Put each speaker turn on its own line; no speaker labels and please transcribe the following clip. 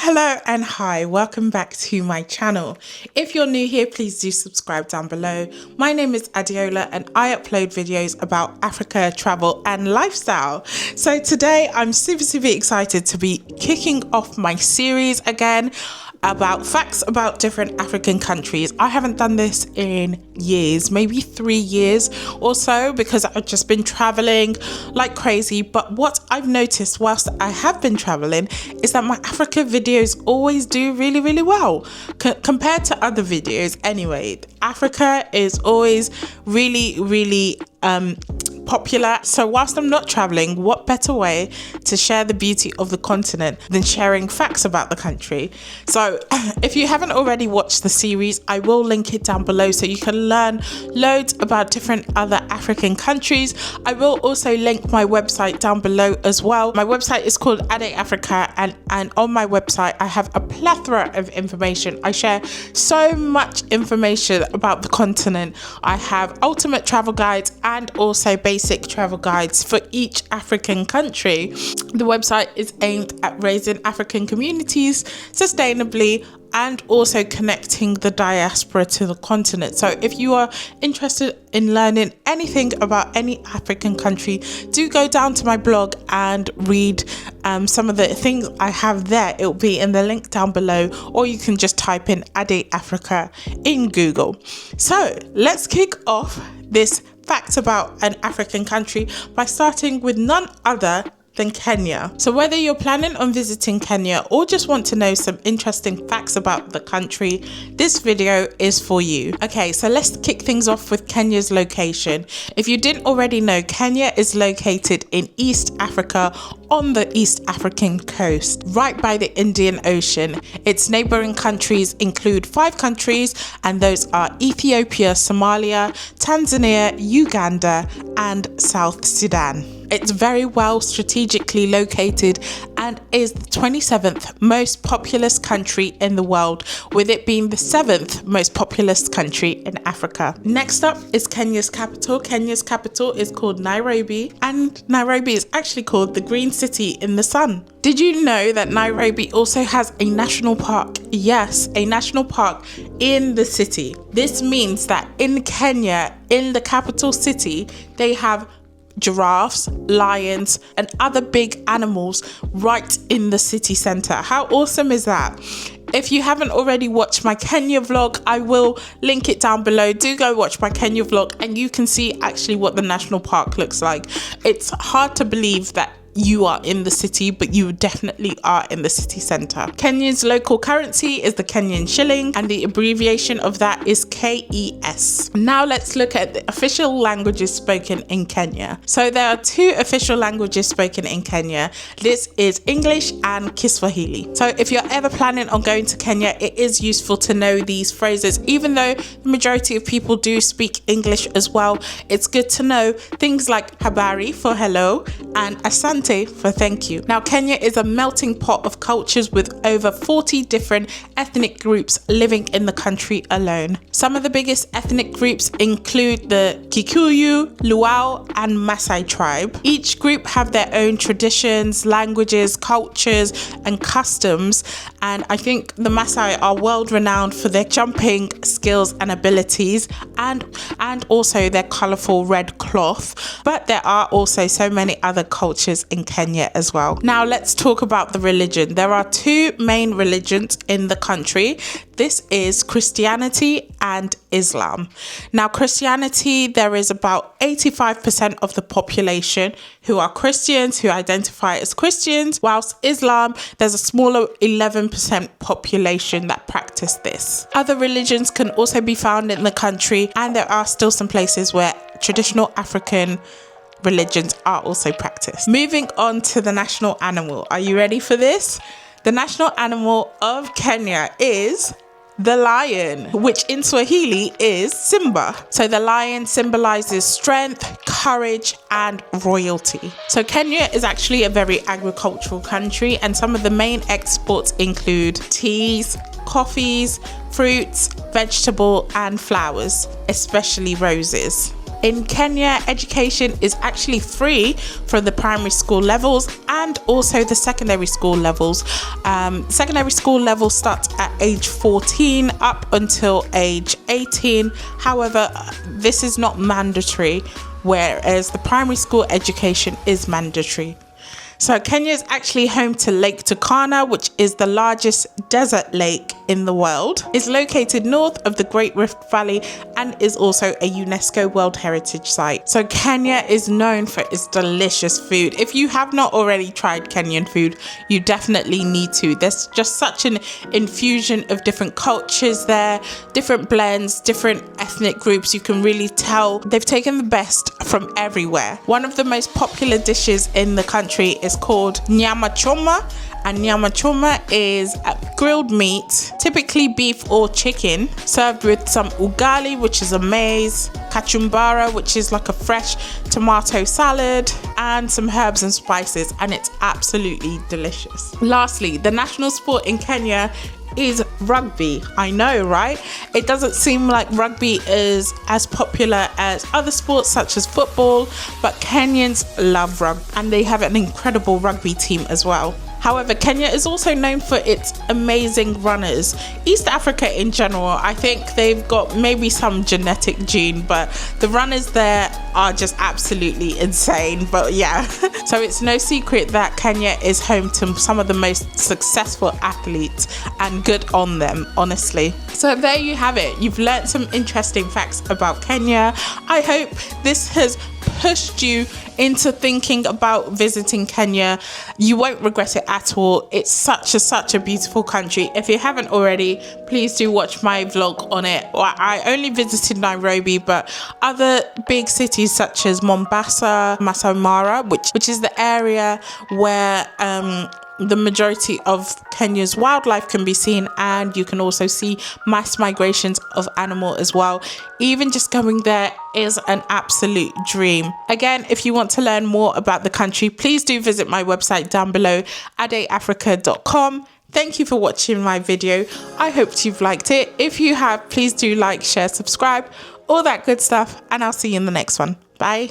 Hello and hi, welcome back to my channel. If you're new here, please do subscribe down below. My name is Adiola and I upload videos about Africa, travel and lifestyle. So today I'm super excited to be kicking off my series again about facts about different African countries. I haven't done this in years, maybe 3 years or so, because I've just been traveling like crazy. But what I've noticed whilst I have been traveling is that my Africa videos always do really well compared to other videos. Anyway, Africa is always really popular. So whilst I'm not traveling, what better way to share the beauty of the continent than sharing facts about the country? So if you haven't already watched the series, I will link it down below so you can learn loads about different other African countries. I will also link my website down below as well. My website is called Ade Africa, and on my website I have a plethora of information. I share so much information about the continent. I have ultimate travel guides and also basic travel guides for each African country. The website is aimed at raising African communities sustainably and also connecting the diaspora to the continent. So if you are interested in learning anything about any African country, do go down to my blog and read some of the things I have there. It will be in the link down below, or you can just type in Ade Africa in Google. So let's kick off this facts about an African country by starting with none other than Kenya. So whether you're planning on visiting Kenya or just want to know some interesting facts about the country, this video is for you. Okay, so let's kick things off with Kenya's location. If you didn't already know, Kenya is located in East Africa on the East African coast, right by the Indian Ocean. Its neighboring countries include 5 countries, and those are Ethiopia, Somalia, Tanzania, Uganda, and South Sudan. It's very well strategically located and is the 27th most populous country in the world, with it being the 7th most populous country in Africa. Next up is Kenya's capital. Kenya's capital is called Nairobi, and Nairobi is actually called the Green City in the Sun. Did you know that Nairobi also has a national park? Yes, a national park in the city. This means that in Kenya, in the capital city, they have giraffes, lions, and other big animals right in the city center. How awesome is that? If you haven't already watched my Kenya vlog, I will link it down below. Do go watch my Kenya vlog and you can see actually what the national park looks like. It's hard to believe that you are in the city, but you definitely are in the city center. Kenya's local currency is the Kenyan shilling, and the abbreviation of that is KES. Now let's look at the official languages spoken in Kenya. So there are 2 official languages spoken in Kenya. This is English and Kiswahili. So if you're ever planning on going to Kenya, it is useful to know these phrases. Even though the majority of people do speak English as well, it's good to know things like habari for hello and asante for thank you. Now, Kenya is a melting pot of cultures with over 40 different ethnic groups living in the country alone. Some of the biggest ethnic groups include the Kikuyu, Luo, and Maasai tribe. Each group have their own traditions, languages, cultures, and customs. And I think the Maasai are world renowned for their jumping skills and abilities, and also their colorful red cloth. But there are also so many other cultures in Kenya as well. Now let's talk about the religion. There are 2 main religions in the country. This is Christianity and Islam. Now, Christianity, there is about 85% of the population who are Christians, who identify as Christians, whilst Islam, there's a smaller 11% population that practice this. Other religions can also be found in the country, and there are still some places where traditional African religions are also practiced. Moving on to the national animal. Are you ready for this? The national animal of Kenya is the lion, which in Swahili is Simba. So the lion symbolizes strength, courage, and royalty. So Kenya is actually a very agricultural country, and some of the main exports include teas, coffees, fruits, vegetable, and flowers, especially roses. In Kenya, education is actually free for the primary school levels and also the secondary school levels. Secondary school level starts at age 14 up until age 18. However, this is not mandatory, whereas the primary school education is mandatory. So Kenya is actually home to Lake Turkana, which is the largest desert lake in the world. It's located north of the Great Rift Valley and is also a UNESCO World Heritage Site. So Kenya is known for its delicious food. If you have not already tried Kenyan food, you definitely need to. There's just such an infusion of different cultures there, different blends, different ethnic groups. You can really tell they've taken the best from everywhere. One of the most popular dishes in the country is called nyama choma, and nyama choma is grilled meat, typically beef or chicken, served with some ugali, which is a maize, kachumbara, which is like a fresh tomato salad, and some herbs and spices, and it's absolutely delicious. Lastly, the national sport in Kenya is rugby. I know, right? It doesn't seem like rugby is as popular as other sports such as football, but Kenyans love rugby and they have an incredible rugby team as well. However, Kenya is also known for its amazing runners. East Africa in general, I think they've got maybe some genetic gene, but the runners there are just absolutely insane. But yeah, so it's no secret that Kenya is home to some of the most successful athletes, and good on them, honestly. So there you have it. You've learned some interesting facts about Kenya. I hope this has pushed you into thinking about visiting Kenya. You won't regret it at all. It's such a beautiful country. If you haven't already, please do watch my vlog on it. I only visited Nairobi, but other big cities such as Mombasa, Masai Mara, which is the area where the majority of Kenya's wildlife can be seen, and you can also see mass migrations of animal as well. Even just going there is an absolute dream. Again, if you want to learn more about the country, please do visit my website down below, adeafrica.com. Thank you for watching my video. I hope you've liked it. If you have, please do like, share, subscribe, all that good stuff, and I'll see you in the next one. Bye.